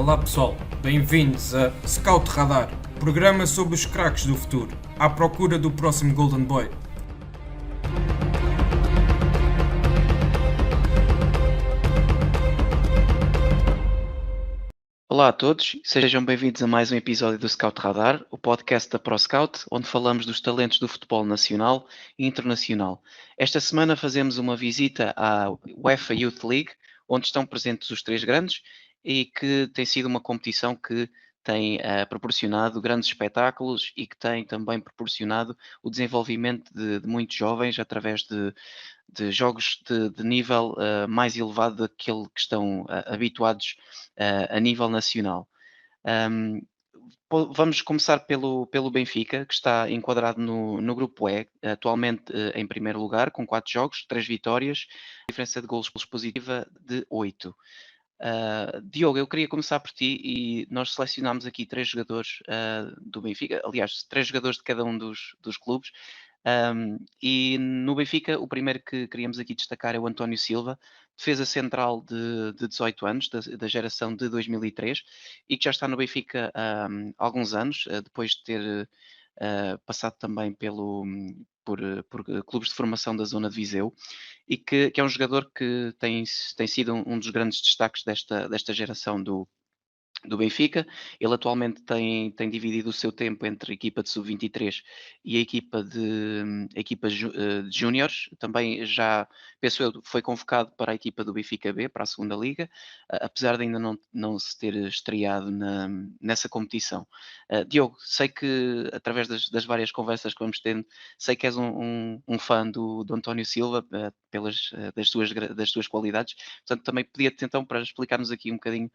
Olá pessoal, bem-vindos a Scout Radar, programa sobre os craques do futuro, à procura do próximo Golden Boy. Olá a todos, sejam bem-vindos a mais um episódio do Scout Radar, o podcast da ProScout, onde falamos dos talentos do futebol nacional e internacional. Esta semana fazemos uma visita à UEFA Youth League, onde estão presentes os três grandes e que tem sido uma competição que tem proporcionado grandes espetáculos e que tem também proporcionado o desenvolvimento de muitos jovens através de jogos de nível mais elevado daquele que estão habituados a nível nacional. Vamos começar pelo Benfica, que está enquadrado no grupo E, atualmente em primeiro lugar, com 4 jogos, 3 vitórias, diferença de golos positiva de 8. Diogo, eu queria começar por ti e nós selecionámos aqui 3 jogadores do Benfica, aliás, 3 jogadores de cada um dos clubes. E no Benfica, o primeiro que queríamos aqui destacar é o António Silva, defesa central de 18 anos, da geração de 2003, e que já está no Benfica há alguns anos, depois de ter passado também por clubes de formação da zona de Viseu, e que é um jogador que tem sido um dos grandes destaques desta geração do Benfica. Ele atualmente tem dividido o seu tempo entre a equipa de sub-23 e a equipa de júniores. Também já, penso eu, foi convocado para a equipa do Benfica B, para a segunda liga, apesar de ainda não se ter estreado nessa competição. Diogo, sei que através das várias conversas que vamos tendo, sei que és um fã do António Silva, das suas qualidades, portanto também pedia-te então para explicar-nos aqui um bocadinho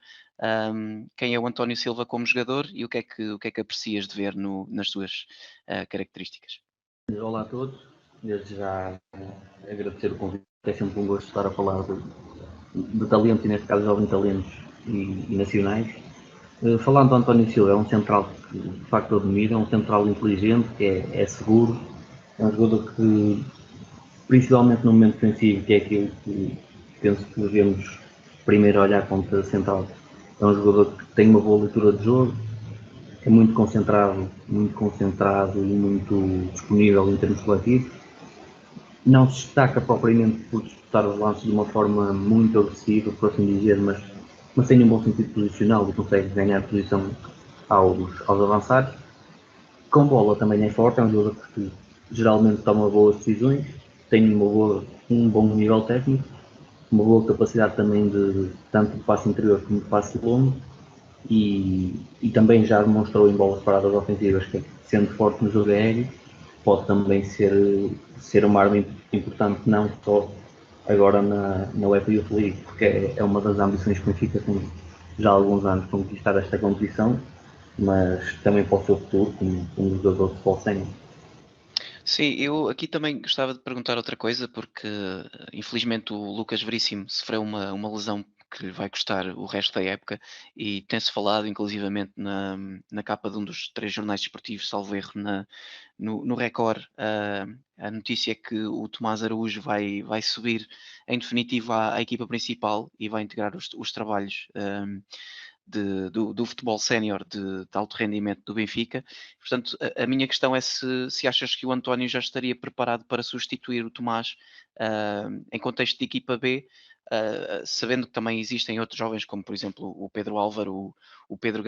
quem é o António Silva como jogador e o que é que aprecias de ver nas suas características. Olá a todos, desde já agradecer o convite, é sempre um gosto estar a falar de talentos, e neste caso jovens talentos e nacionais. Falando do António Silva, é um central que de facto eu admiro, é um central inteligente, que é seguro, é um jogador que, principalmente no momento defensivo, que é aquilo que penso que devemos primeiro olhar contra a central, é um jogador que tem uma boa leitura de jogo, é muito concentrado e muito disponível em termos coletivos. Não se destaca propriamente por disputar os lances de uma forma muito agressiva, por assim dizer, mas tem um bom sentido posicional e consegue ganhar posição aos avançados. Com bola também é forte, é um jogador que geralmente toma boas decisões, tem um bom nível técnico, uma boa capacidade também tanto de passe interior como de passe longo. E também já demonstrou em bolas paradas ofensivas que, sendo forte no jogo aéreo, pode também ser uma arma importante, não só agora na UEFA Youth League, porque é uma das ambições que o Benfica tem já há alguns anos conquistar esta competição, mas também para o seu futuro como um jogador de futebol sénior. Sim, eu aqui também gostava de perguntar outra coisa, porque infelizmente o Lucas Veríssimo sofreu uma lesão que lhe vai custar o resto da época e tem-se falado inclusivamente na capa de um dos 3 jornais desportivos, salvo erro, no Record, a notícia é que o Tomás Araújo vai subir em definitivo à equipa principal e vai integrar os trabalhos do futebol sénior de alto rendimento do Benfica. Portanto, a minha questão é se achas que o António já estaria preparado para substituir o Tomás em contexto de equipa B, sabendo que também existem outros jovens, como por exemplo o Pedro Álvaro, o Pedro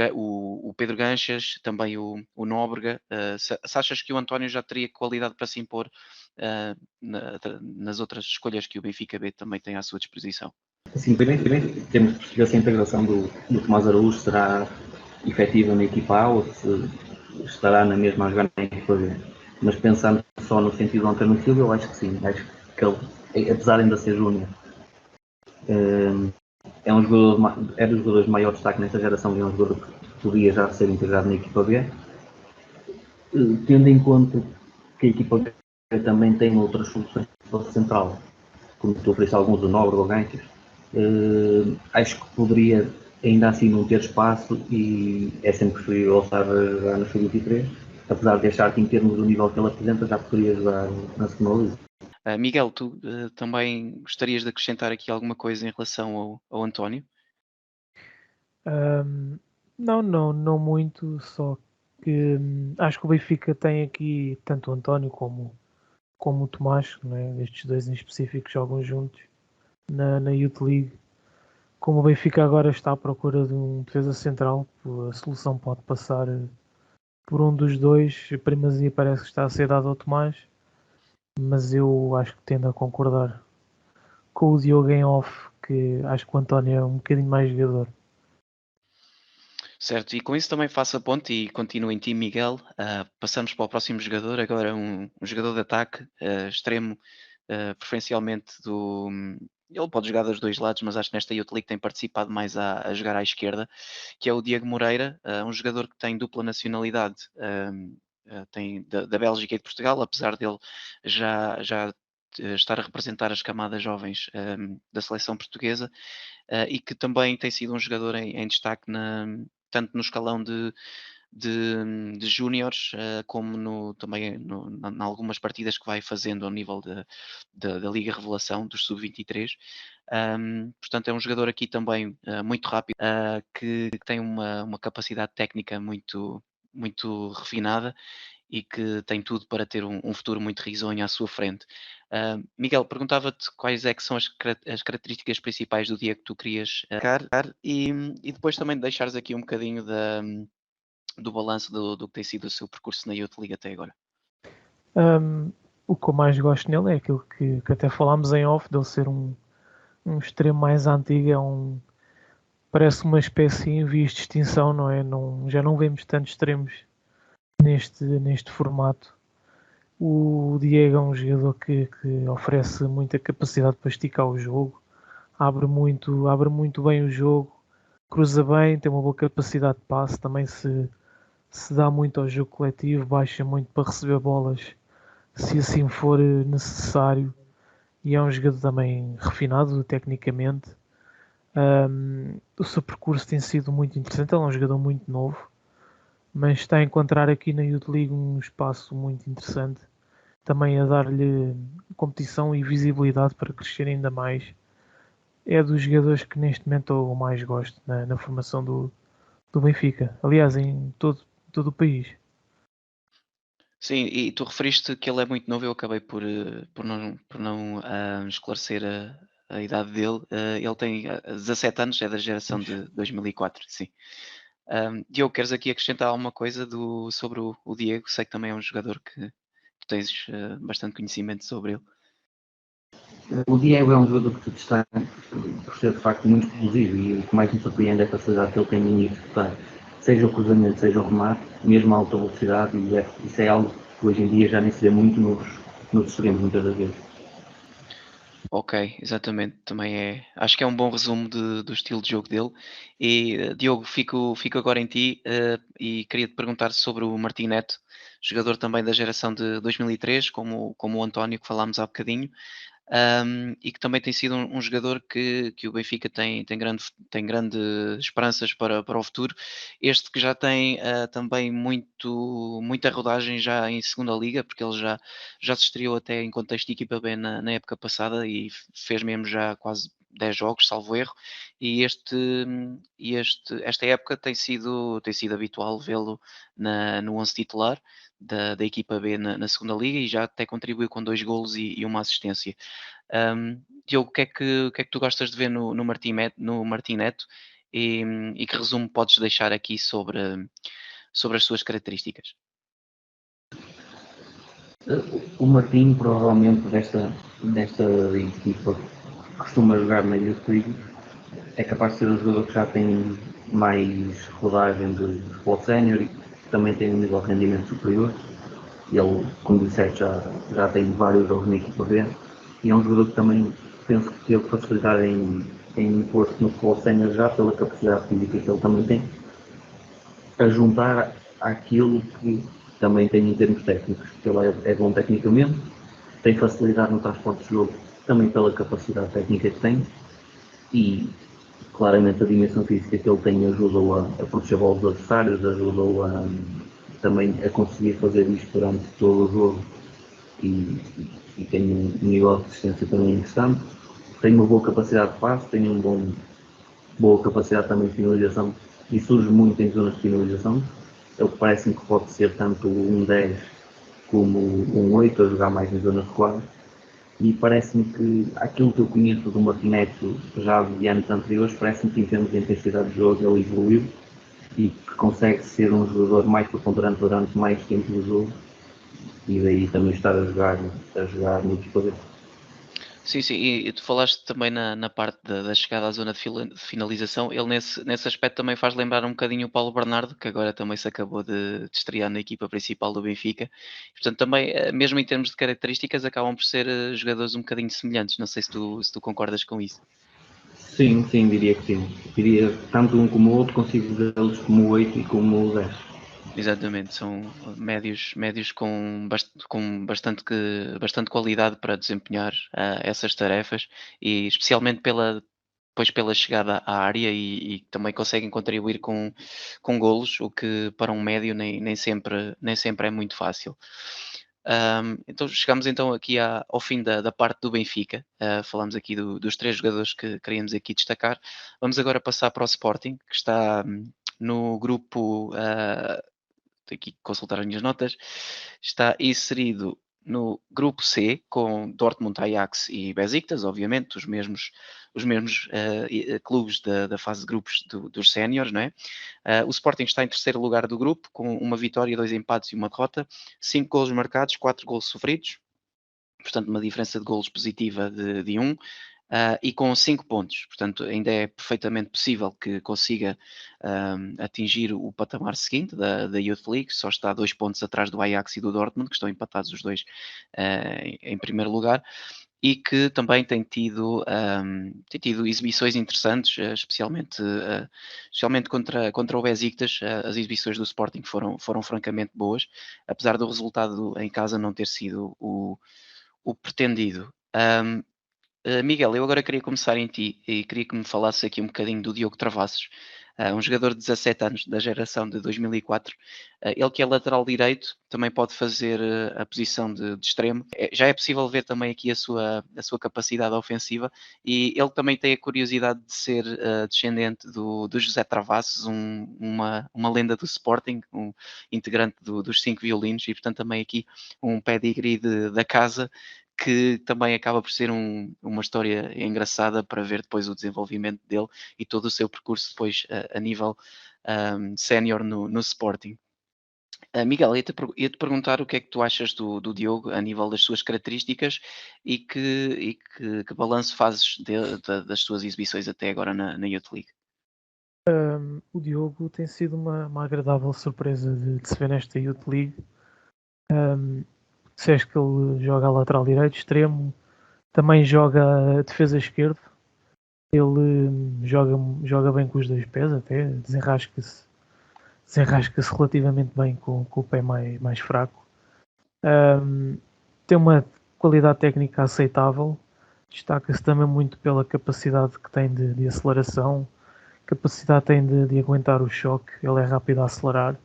Ganchas, também o Nóbrega. Se achas que o António já teria qualidade para se impor nas outras escolhas que o Benfica B também tem à sua disposição? Assim, primeiro temos que perceber se a integração do Tomás Araújo será efetiva na equipa A ou se estará na mesma a jogar na equipa B. Mas pensando só no sentido do António Silva, eu acho que sim. Acho que ele, apesar de ainda ser júnior, é um dos jogadores de maior destaque nesta geração e é um jogador que podia já ser integrado na equipa B. Tendo em conta que a equipa B também tem outras soluções para o central, como tu ofereces alguns do Nobre ou Ganchas, acho que poderia ainda assim não ter espaço e é sempre preferível estar a jogar no Sub-23, apesar de achar que em termos do nível que ele apresenta já poderia jogar na segunda liga. Miguel, tu também gostarias de acrescentar aqui alguma coisa em relação ao António? Não muito, só que acho que o Benfica tem aqui tanto o António como o Tomás, né? Estes dois em específico jogam juntos na Youth League. Como o Benfica agora está à procura de um defesa central, a solução pode passar por um dos dois. A primazia parece que está a ser dada ao Tomás, mas eu acho que tendo a concordar com o Diogo em off, que acho que o António é um bocadinho mais jogador. Certo, e com isso também faço a ponte e continuo em ti, Miguel. Passamos para o próximo jogador, agora um jogador de ataque, extremo, preferencialmente do. Ele pode jogar dos dois lados, mas acho que nesta Youth League tem participado mais a jogar à esquerda, que é o Diego Moreira, um jogador que tem dupla nacionalidade, tem da Bélgica e de Portugal, apesar dele já estar a representar as camadas jovens da seleção portuguesa, e que também tem sido um jogador em destaque tanto no escalão de júniores, como também em algumas partidas que vai fazendo ao nível da Liga Revelação, dos Sub-23. Portanto, é um jogador aqui também muito rápido, que tem uma capacidade técnica muito refinada e que tem tudo para ter um futuro muito risonho à sua frente. Miguel, perguntava-te quais é que são as características principais do dia que tu querias destacar e depois também deixares aqui um bocadinho do balanço do que tem sido o seu percurso na Youth League até agora. O que eu mais gosto nele é aquilo que até falámos em off, dele ser um extremo mais antigo, parece uma espécie em vias de extinção, não é? Já não vemos tantos extremos neste formato. O Diego é um jogador que oferece muita capacidade para esticar o jogo, abre muito bem o jogo, cruza bem, tem uma boa capacidade de passe, também se dá muito ao jogo coletivo, baixa muito para receber bolas, se assim for necessário, e é um jogador também refinado tecnicamente. O seu percurso tem sido muito interessante, ele é um jogador muito novo, mas está a encontrar aqui na Youth League um espaço muito interessante, também a dar-lhe competição e visibilidade para crescer ainda mais. É dos jogadores que neste momento eu mais gosto na formação do Benfica, aliás, em todo o país. Sim, e tu referiste que ele é muito novo, eu acabei por não esclarecer a idade dele. Ele tem 17 anos, é da geração de 2004, sim. Diogo, queres aqui acrescentar alguma coisa sobre o Diego? Sei que também é um jogador que tu tens bastante conhecimento sobre ele. O Diego é um jogador que se destaca por ser de facto muito explosivo e o que mais me surpreende é a facilidade que ele tem em executar, seja o cruzamento, seja o remate, mesmo a alta velocidade, e isso é algo que hoje em dia já nem se vê muito nos extremos, muitas das vezes. Ok, exatamente. Também acho que é um bom resumo do estilo de jogo dele. E Diogo, fico agora em ti e queria te perguntar sobre o Martim Neto, jogador também da geração de 2003, como o António que falámos há bocadinho. E que também tem sido um jogador que o Benfica tem grande esperanças para o futuro. Este que já tem também muita rodagem já em segunda liga, porque ele já se estreou até em contexto de equipa B na época passada e fez mesmo já quase 10 jogos, salvo erro, e esta época tem sido habitual vê-lo no 11 titular da equipa B na segunda liga e já até contribuiu com 2 golos e uma assistência. Diogo, o que é que tu gostas de ver no Martim Neto e que resumo podes deixar aqui sobre as suas características? O Martim, provavelmente desta equipa que costuma jogar na Youth League, é capaz de ser um jogador que já tem mais rodagem de futebol sénior e que também tem um nível de rendimento superior. Ele, como disseste, já tem vários jogos na equipa B e é um jogador que também penso que teve facilidade em impor-se no futebol sénior já pela capacidade física que ele também tem, a juntar àquilo que também tem em termos técnicos, porque ele é bom tecnicamente, tem facilidade no transporte de jogo também pela capacidade técnica que tem e claramente a dimensão física que ele tem ajudou a proteger bolas dos adversários, ajudou também a conseguir fazer isto durante todo o jogo e tem um nível de assistência também interessante, tem uma boa capacidade de passe, tem um bom boa capacidade também de finalização e surge muito em zonas de finalização. Ele parece-me que pode ser tanto um 10 como um 8 a jogar mais em zonas de quadro. E parece-me que aquilo que eu conheço do Martinetto já de anos anteriores, parece-me que em termos de intensidade de jogo ele evoluiu e que consegue ser um jogador mais preponderante durante mais tempo do jogo e daí também estar a jogar muito disponível. Sim, sim, e tu falaste também na parte da chegada à zona de finalização, ele nesse aspecto também faz lembrar um bocadinho o Paulo Bernardo, que agora também se acabou de estrear na equipa principal do Benfica. Portanto, também, mesmo em termos de características, acabam por ser jogadores um bocadinho semelhantes. Não sei se tu concordas com isso. Sim, sim, diria que sim. Diria que tanto um como o outro consigo vê-los como o 8 e como o 10. Exatamente, são médios com bastante qualidade para desempenhar essas tarefas e especialmente depois pela chegada à área e também conseguem contribuir com golos, o que para um médio nem sempre é muito fácil. Então chegamos então aqui ao fim da parte do Benfica. Falamos aqui dos três jogadores que queríamos aqui destacar. Vamos agora passar para o Sporting, que está no grupo. Tenho aqui que consultar as minhas notas. Está inserido no grupo C, com Dortmund, Ajax e Besiktas, obviamente, os mesmos clubes da fase de grupos dos séniores, não é? O Sporting está em terceiro lugar do grupo, com uma vitória, 2 empates e uma derrota, 5 golos marcados, 4 golos sofridos, portanto uma diferença de golos positiva de 1. E com 5 pontos, portanto ainda é perfeitamente possível que consiga atingir o patamar seguinte da Youth League, só está 2 pontos atrás do Ajax e do Dortmund, que estão empatados os dois em primeiro lugar, e que também tem tido exibições interessantes, especialmente contra o Besiktas. As exibições do Sporting foram francamente boas, apesar do resultado em casa não ter sido o pretendido. Miguel, eu agora queria começar em ti e queria que me falasses aqui um bocadinho do Diogo Travassos, um jogador de 17 anos da geração de 2004. Ele que é lateral direito, também pode fazer a posição de extremo. Já é possível ver também aqui a sua capacidade ofensiva e ele também tem a curiosidade de ser descendente do José Travassos, uma lenda do Sporting, um integrante dos cinco violinos e portanto também aqui um pedigree da casa que também acaba por ser uma história engraçada para ver depois o desenvolvimento dele e todo o seu percurso depois a nível sénior no Sporting. Miguel, ia-te perguntar o que é que tu achas do Diogo a nível das suas características e que balanço fazes das suas exibições até agora na Youth League. O Diogo tem sido uma agradável surpresa de se ver nesta Youth League. Disseste que ele joga a lateral direito, extremo, também joga a defesa esquerdo. Ele joga bem com os dois pés, até desenrasca-se relativamente bem com o pé mais fraco. Tem uma qualidade técnica aceitável, destaca-se também muito pela capacidade que tem de aceleração, capacidade tem de aguentar o choque, ele é rápido a acelerar,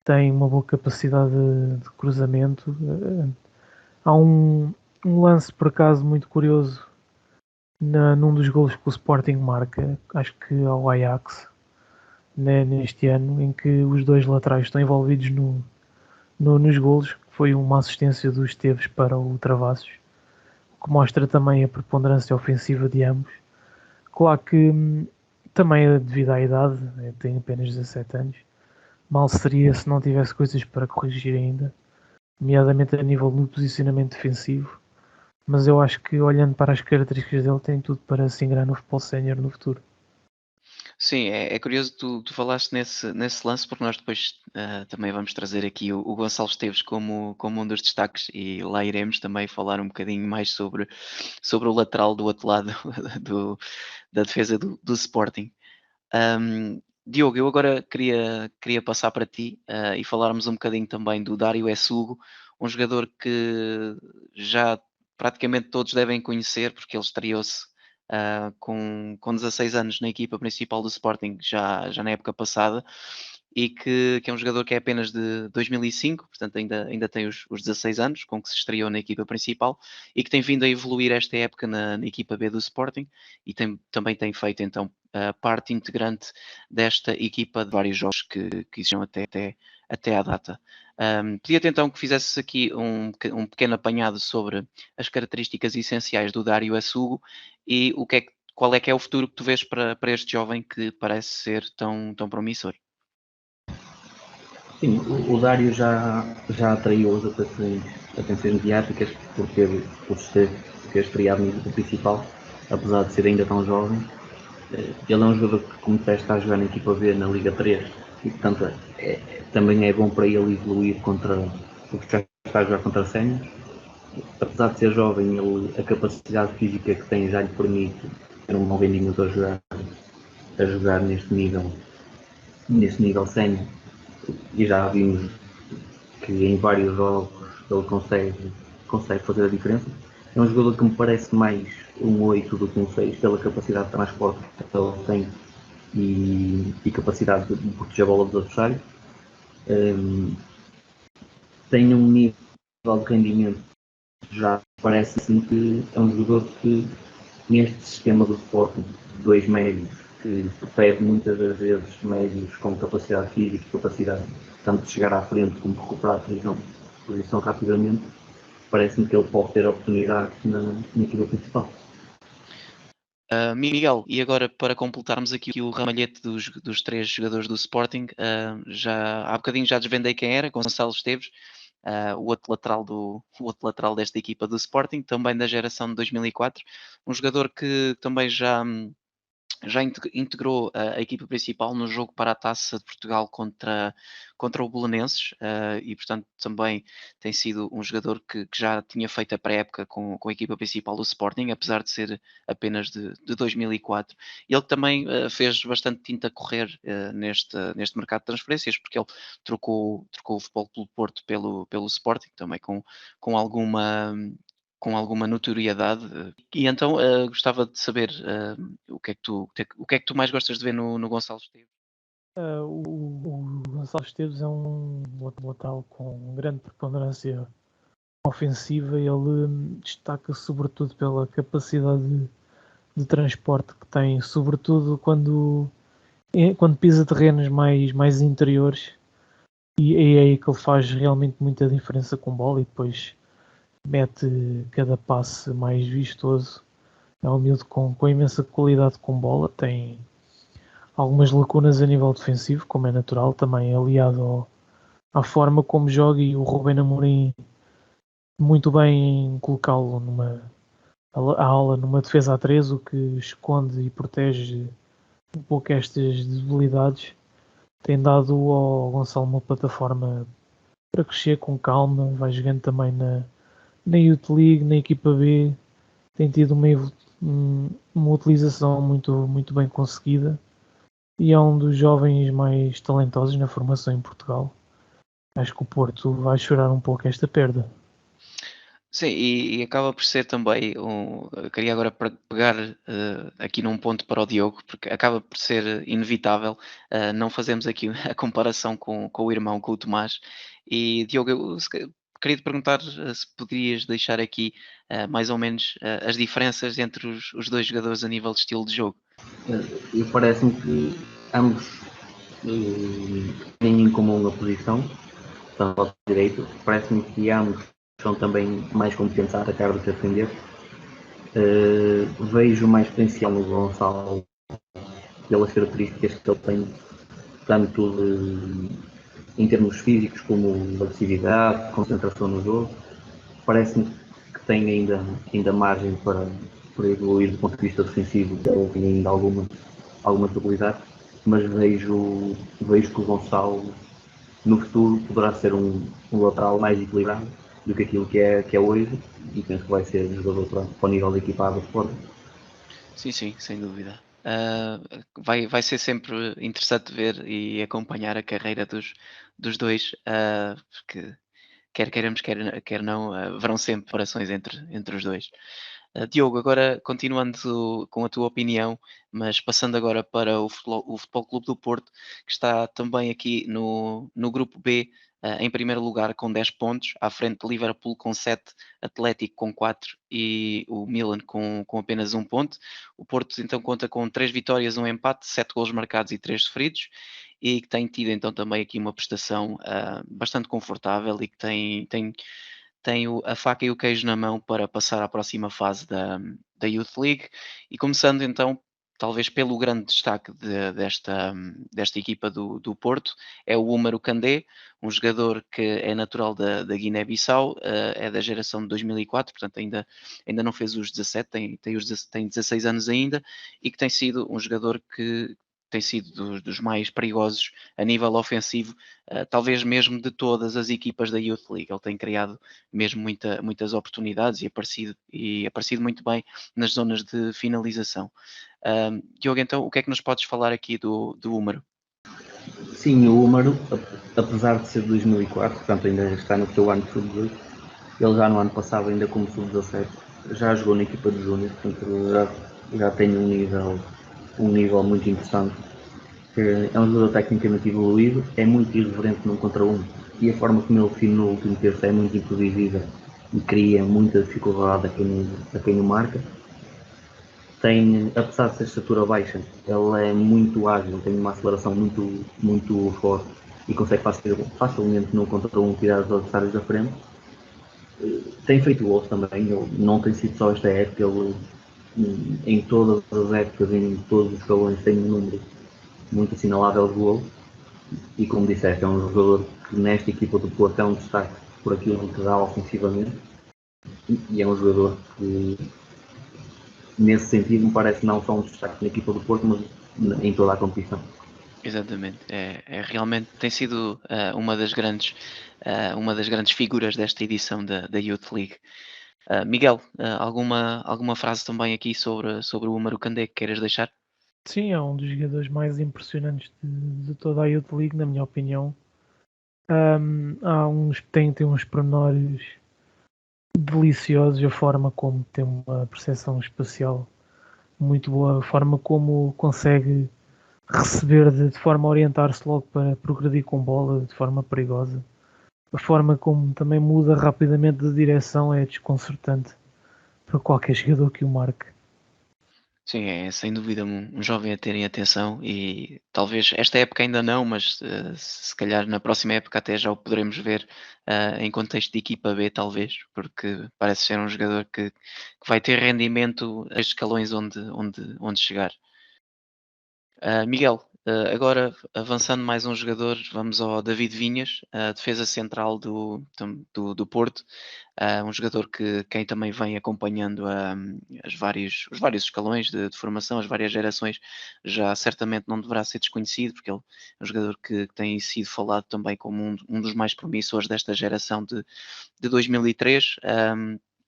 tem uma boa capacidade de cruzamento. Há um lance por acaso muito curioso num dos golos que o Sporting marca, acho que ao Ajax, né, neste ano, em que os dois laterais estão envolvidos nos golos, que foi uma assistência do Esteves para o Travassos, que mostra também a preponderância ofensiva de ambos. Claro que também é devido à idade, né, tem apenas 17 anos, mal seria se não tivesse coisas para corrigir ainda, nomeadamente a nível do posicionamento defensivo, mas eu acho que olhando para as características dele tem tudo para se ingrar no futebol sénior no futuro. Sim, é curioso tu falaste nesse lance, porque nós depois também vamos trazer aqui o Gonçalo Esteves como um dos destaques e lá iremos também falar um bocadinho mais sobre o lateral do outro lado da defesa do Sporting. Diogo, eu agora queria passar para ti e falarmos um bocadinho também do Dário Essugo, um jogador que já praticamente todos devem conhecer, porque ele estreou-se com 16 anos na equipa principal do Sporting, já na época passada, e que é um jogador que é apenas de 2005, portanto ainda tem os 16 anos, com que se estreou na equipa principal, e que tem vindo a evoluir esta época na equipa B do Sporting, e também tem feito então parte integrante desta equipa de vários jogos que existiam até à data. Pedia-te então que fizesses aqui um pequeno apanhado sobre as características essenciais do Dário Assugo e qual é que é o futuro que tu vês para este jovem que parece ser tão promissor. Sim, o Dário já atraiu as atenções mediáticas por ter estreado no grupo principal, apesar de ser ainda tão jovem. Ele é um jogador que, como está a jogar na equipa B na Liga 3, e portanto também é bom para ele evoluir porque já está a jogar contra séniores. Apesar de ser jovem, a capacidade física que tem já lhe permite ter um bom rendimento a jogar neste nível sénior. E já vimos que em vários jogos ele consegue fazer a diferença. É um jogador que me parece mais um 8 do que um 6 pela capacidade de transporte que ele tem e capacidade de proteger a bola dos adversários. Tem um nível de rendimento já parece assim que é um jogador que neste sistema do Sporting, dois médios, que pede muitas das vezes médios com capacidade física e capacidade tanto de chegar à frente como de recuperar a posição rapidamente, parece-me que ele pode ter oportunidades na equipa principal. Miguel, e agora para completarmos aqui o ramalhete dos três jogadores do Sporting, há bocadinho já desvendei quem era, Gonçalo Esteves, o outro lateral desta equipa do Sporting, também da geração de 2004, um jogador que também já integrou a equipa principal no jogo para a Taça de Portugal contra o Belenenses, e portanto também tem sido um jogador que já tinha feito a pré-época com a equipa principal do Sporting, apesar de ser apenas de 2004. Ele também fez bastante tinta correr neste mercado de transferências, porque ele trocou o Futebol Clube do Porto pelo Sporting, também com alguma notoriedade. E então gostava de saber o que é que tu mais gostas de ver no Gonçalo Esteves? O Gonçalo Esteves é um lateral com grande preponderância ofensiva. Ele destaca sobretudo pela capacidade de transporte que tem, sobretudo quando pisa terrenos mais interiores, e é aí que ele faz realmente muita diferença com bola e depois mete cada passe mais vistoso. É um miúdo com imensa qualidade com bola, tem algumas lacunas a nível defensivo, como é natural, também aliado à forma como joga, e o Rubén Amorim muito bem em colocá-lo a aula numa defesa a 3, o que esconde e protege um pouco estas debilidades. Tem dado ao Gonçalo uma plataforma para crescer com calma, vai jogando também na Youth League, na equipa B, tem tido uma utilização muito bem conseguida, e é um dos jovens mais talentosos na formação em Portugal. Acho que o Porto vai chorar um pouco esta perda. Sim, e acaba por ser também eu queria agora pegar aqui num ponto para o Diogo, porque acaba por ser inevitável não fazermos aqui a comparação com o irmão, com o Tomás. E Diogo, queria te perguntar se poderias deixar aqui mais ou menos as diferenças entre os dois jogadores a nível de estilo de jogo. E parece-me que ambos têm em comum a posição, tanto ao direito. Parece-me que ambos são também mais competentes a atacar do que a defender. Vejo mais potencial no Gonçalo pelas características que ele tem, tanto em termos físicos como de agressividade, concentração no jogo. Parece-me que tem ainda margem para evoluir do ponto de vista defensivo, ele tem ainda alguma debilidade, mas vejo que o Gonçalo no futuro poderá ser um lateral mais equilibrado do que aquilo que é hoje, e penso que vai ser um jogador para o nível da equipa do Sporting. Sim, sem dúvida. Vai ser sempre interessante ver e acompanhar a carreira dos dois, porque quer queiramos, quer não, haverão sempre comparações entre os dois. Diogo, agora continuando com a tua opinião, mas passando agora para o Futebol Clube do Porto, que está também aqui no grupo B, em primeiro lugar com 10 pontos, à frente de Liverpool com 7, Atlético com 4 e o Milan com apenas 1 ponto. O Porto então conta com 3 vitórias, 1 empate, 7 golos marcados e 3 sofridos, e que tem tido então também aqui uma prestação bastante confortável e que tem a faca e o queijo na mão para passar à próxima fase da Youth League. E começando então, talvez pelo grande destaque desta equipa do Porto, é o Úmaro Kandé, um jogador que é natural da Guiné-Bissau, é da geração de 2004, portanto ainda não fez os 17, tem 16 anos ainda, e que tem sido um jogador que tem sido dos mais perigosos a nível ofensivo, talvez mesmo de todas as equipas da Youth League. Ele tem criado mesmo muitas oportunidades e aparecido muito bem nas zonas de finalização. Diogo, então, o que é que nos podes falar aqui do Úmaro? Sim, o Úmaro, apesar de ser de 2004, portanto ainda está no seu ano de sub-18, ele já no ano passado, ainda como sub-17, já jogou na equipa de Júnior, portanto já tem um nível muito interessante. É um jogador tecnicamente evoluído, é muito irreverente num contra um, e a forma como ele define no último terço é muito imprevisível e cria muita dificuldade a quem o marca. Apesar de ser estatura baixa, ele é muito ágil, tem uma aceleração muito forte e consegue facilmente no contra um tirar os adversários da frente. Tem feito gols também, ele não tem sido só esta época, ele em todas as épocas, em todos os escalões, tem um número muito assinalável de gols. E como disseste, é um jogador que nesta equipa do Porto é um destaque por aquilo que dá ofensivamente, e é um jogador que nesse sentido me parece não só um destaque na equipa do Porto, mas em toda a competição. Exatamente, realmente tem sido uma das grandes figuras desta edição da Youth League. Miguel, alguma frase também aqui sobre o Úmaro Kandé que queiras deixar? Sim, é um dos jogadores mais impressionantes de toda a Youth League, na minha opinião. Tem uns pormenores deliciosos, a forma como tem uma percepção espacial muito boa, a forma como consegue receber de forma a orientar-se logo para progredir com bola de forma perigosa. A forma como também muda rapidamente de direção é desconcertante para qualquer jogador que o marque. Sim, é sem dúvida um jovem a terem atenção e talvez esta época ainda não, mas se calhar na próxima época até já o poderemos ver em contexto de equipa B, talvez, porque parece ser um jogador que vai ter rendimento a escalões onde chegar. Miguel, agora avançando mais um jogador, vamos ao David Vinhas, a defesa central do Porto, um jogador que quem também vem acompanhando os vários escalões de formação, as várias gerações, já certamente não deverá ser desconhecido, porque ele é um jogador que tem sido falado também como um dos mais promissores desta geração de 2003.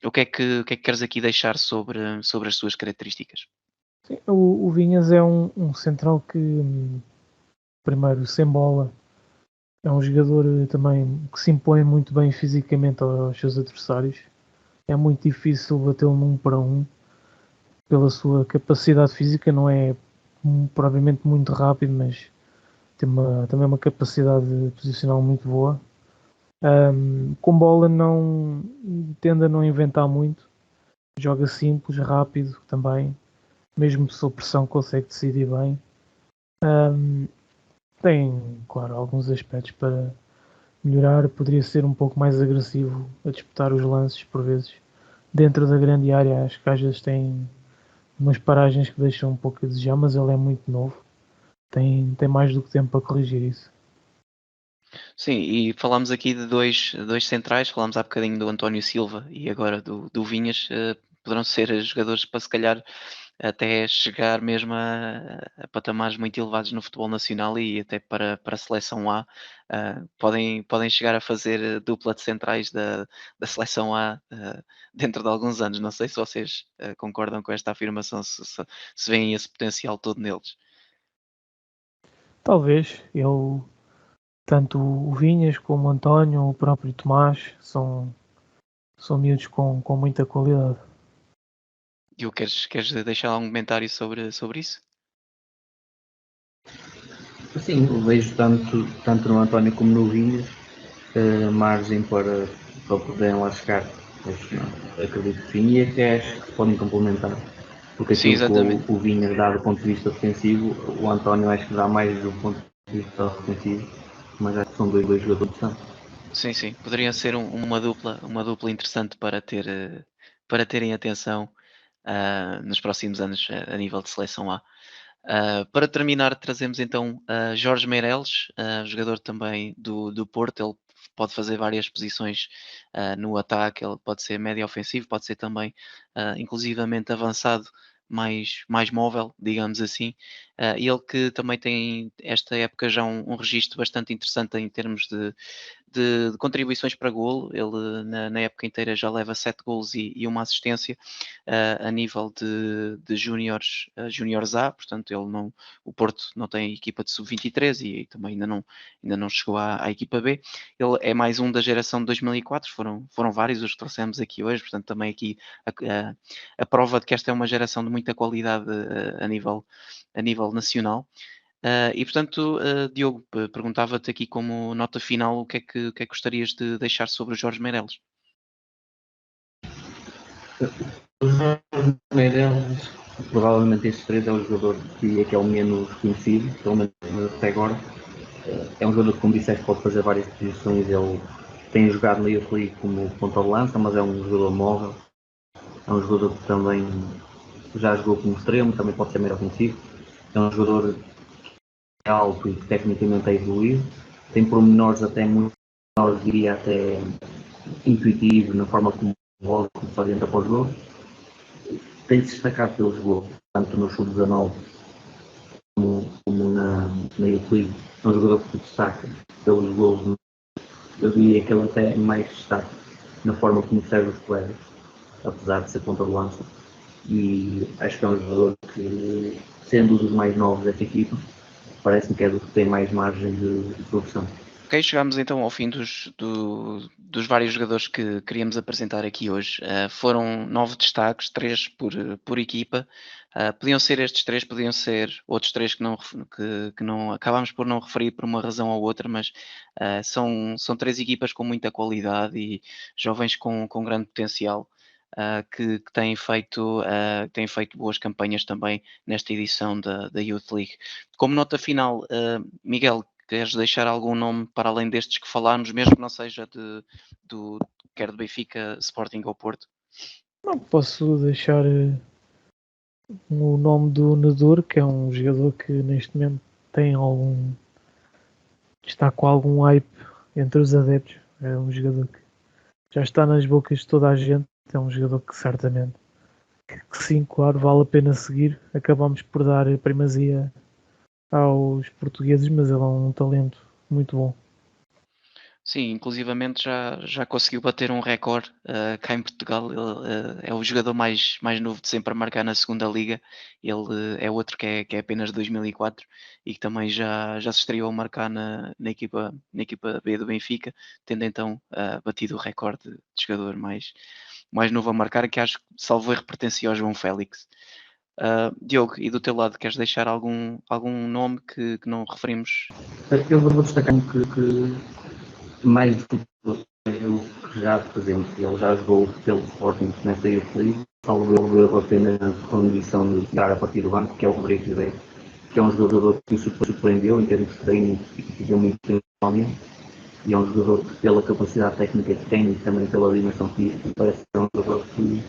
O que é que queres aqui deixar sobre as suas características? Sim, o Vinhas é um central que, primeiro, sem bola, é um jogador também que se impõe muito bem fisicamente aos seus adversários. É muito difícil batê-lo num para um pela sua capacidade física, não é propriamente muito rápido, mas tem também uma capacidade posicional muito boa. Com bola não tende a não inventar muito, joga simples, rápido também, mesmo sob pressão consegue decidir bem. Tem, claro, alguns aspectos para melhorar, poderia ser um pouco mais agressivo a disputar os lances por vezes. Dentro da grande área, acho que às vezes tem umas paragens que deixam um pouco a desejar, mas ele é muito novo. Tem mais do que tempo para corrigir isso. Sim, e falámos aqui de dois centrais, falámos há bocadinho do António Silva e agora do Vinhas, poderão ser jogadores para se calhar até chegar mesmo a patamares muito elevados no futebol nacional e até para a seleção A, podem chegar a fazer dupla de centrais da seleção A dentro de alguns anos. Não sei se vocês concordam com esta afirmação, se veem esse potencial todo neles. Talvez ele tanto o Vinhas como o António, o próprio Tomás, são miúdos com muita qualidade. Diogo, queres deixar algum comentário sobre isso? Sim, eu vejo tanto no António como no Vinhas margem para poderem lá chegar. Mas não, acredito que sim, e até acho que se podem complementar. Porque Sim, aquilo que exatamente. o Vinhas dá do ponto de vista defensivo, o António acho que dá mais do ponto de vista ofensivo, mas acho que são dois jogadores interessantes. Sim. Poderia ser uma dupla interessante para terem atenção nos próximos anos a nível de seleção A. Para terminar, trazemos então Jorge Meireles, jogador também do Porto. Ele pode fazer várias posições no ataque, ele pode ser médio ofensivo, pode ser também inclusivamente avançado, mais móvel, digamos assim. Ele que também tem esta época já um registro bastante interessante em termos de contribuições para golo. Ele na época inteira já leva 7 golos e uma assistência a nível de júniores A, portanto o Porto não tem equipa de sub-23 e também ainda não chegou à equipa B. Ele é mais um da geração de 2004, foram vários os que trouxemos aqui hoje, portanto também aqui a prova de que esta é uma geração de muita qualidade a nível nacional. E portanto, Diogo, perguntava-te aqui como nota final o que é que gostarias de deixar sobre o Jorge Meireles? O Jorge Meireles, provavelmente estes três é o jogador que diria que é o menos conhecido, pelo menos até agora. É um jogador que, como disseste, pode fazer várias posições. Ele tem jogado na Youth League como ponta de lança, mas é um jogador móvel. É um jogador que também já jogou como extremo, também pode ser meio ofensivo. É um jogador que é alto e que tecnicamente é evoluído. Tem pormenores até muito, diria até intuitivo na forma como volta, como se orienta para os gols. Tem-se destacado pelos gols, tanto no sub-19 como na Youth League. É um jogador que se destaca pelos gols. Eu diria que ele até é mais destaque na forma como serve os colegas, apesar de ser ponta de lança. E acho que é um jogador que, sendo um dos mais novos desta equipa, parece-me que é do que tem mais margem de progressão. Ok, chegámos então ao fim dos vários jogadores que queríamos apresentar aqui hoje. Foram 9 destaques, 3 por equipa. Podiam ser estes 3, podiam ser outros 3 que não acabámos por não referir por uma razão ou outra, mas são 3 equipas com muita qualidade e jovens com grande potencial. Que têm feito boas campanhas também nesta edição da Youth League. Como nota final, Miguel, queres deixar algum nome para além destes que falámos, mesmo que não seja quer do Benfica, Sporting ou Porto? Não posso deixar o nome do Nedor, que é um jogador que neste momento está com algum hype entre os adeptos. É um jogador que já está nas bocas de toda a gente. É um jogador que certamente que sim, claro, vale a pena seguir. Acabamos por dar primazia aos portugueses, mas ele é um talento muito bom. Sim, inclusivamente já conseguiu bater um recorde cá em Portugal. Ele é o jogador mais novo de sempre a marcar na segunda liga. Ele é outro que é apenas de 2004 e que também já se estreou a marcar na equipa B do Benfica, tendo então batido o recorde de jogador mais novo a marcar, que acho que, salvo erro, pertencia ao João Félix. Diogo, e do teu lado, queres deixar algum nome que não referimos? Eu vou destacar um que mais do que eu já, por exemplo, ele já jogou pelo Sporting nesta Youth League, salvo ele apenas com a ambição de jogar a partir do banco, que é o Rodrigo Ribeiro, que é um jogador que me surpreendeu em termos de treino e que deu muito principalmente. E é um jogador que, pela capacidade técnica que tem e também pela dimensão física, parece que é um jogador que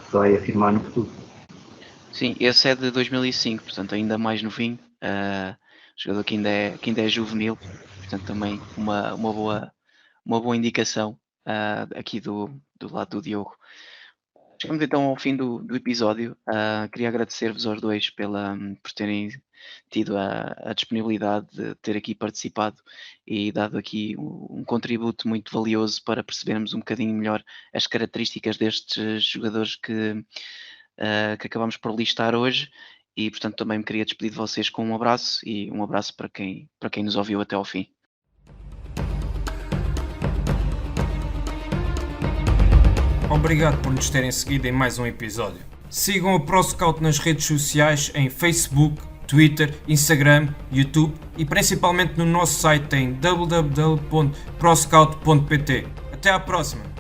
se vai afirmar no futuro. Sim, esse é de 2005, portanto ainda mais novinho, jogador que ainda é juvenil, portanto também uma boa indicação aqui do lado do Diogo. Chegamos então ao fim do episódio. Queria agradecer-vos aos dois por terem tido a disponibilidade de ter aqui participado e dado aqui um contributo muito valioso para percebermos um bocadinho melhor as características destes jogadores que acabamos por listar hoje. E portanto também me queria despedir de vocês com um abraço e um abraço para quem nos ouviu até ao fim. Obrigado por nos terem seguido em mais um episódio. Sigam a ProScout nas redes sociais em Facebook, Twitter, Instagram, YouTube e principalmente no nosso site em www.proscout.pt. Até à próxima!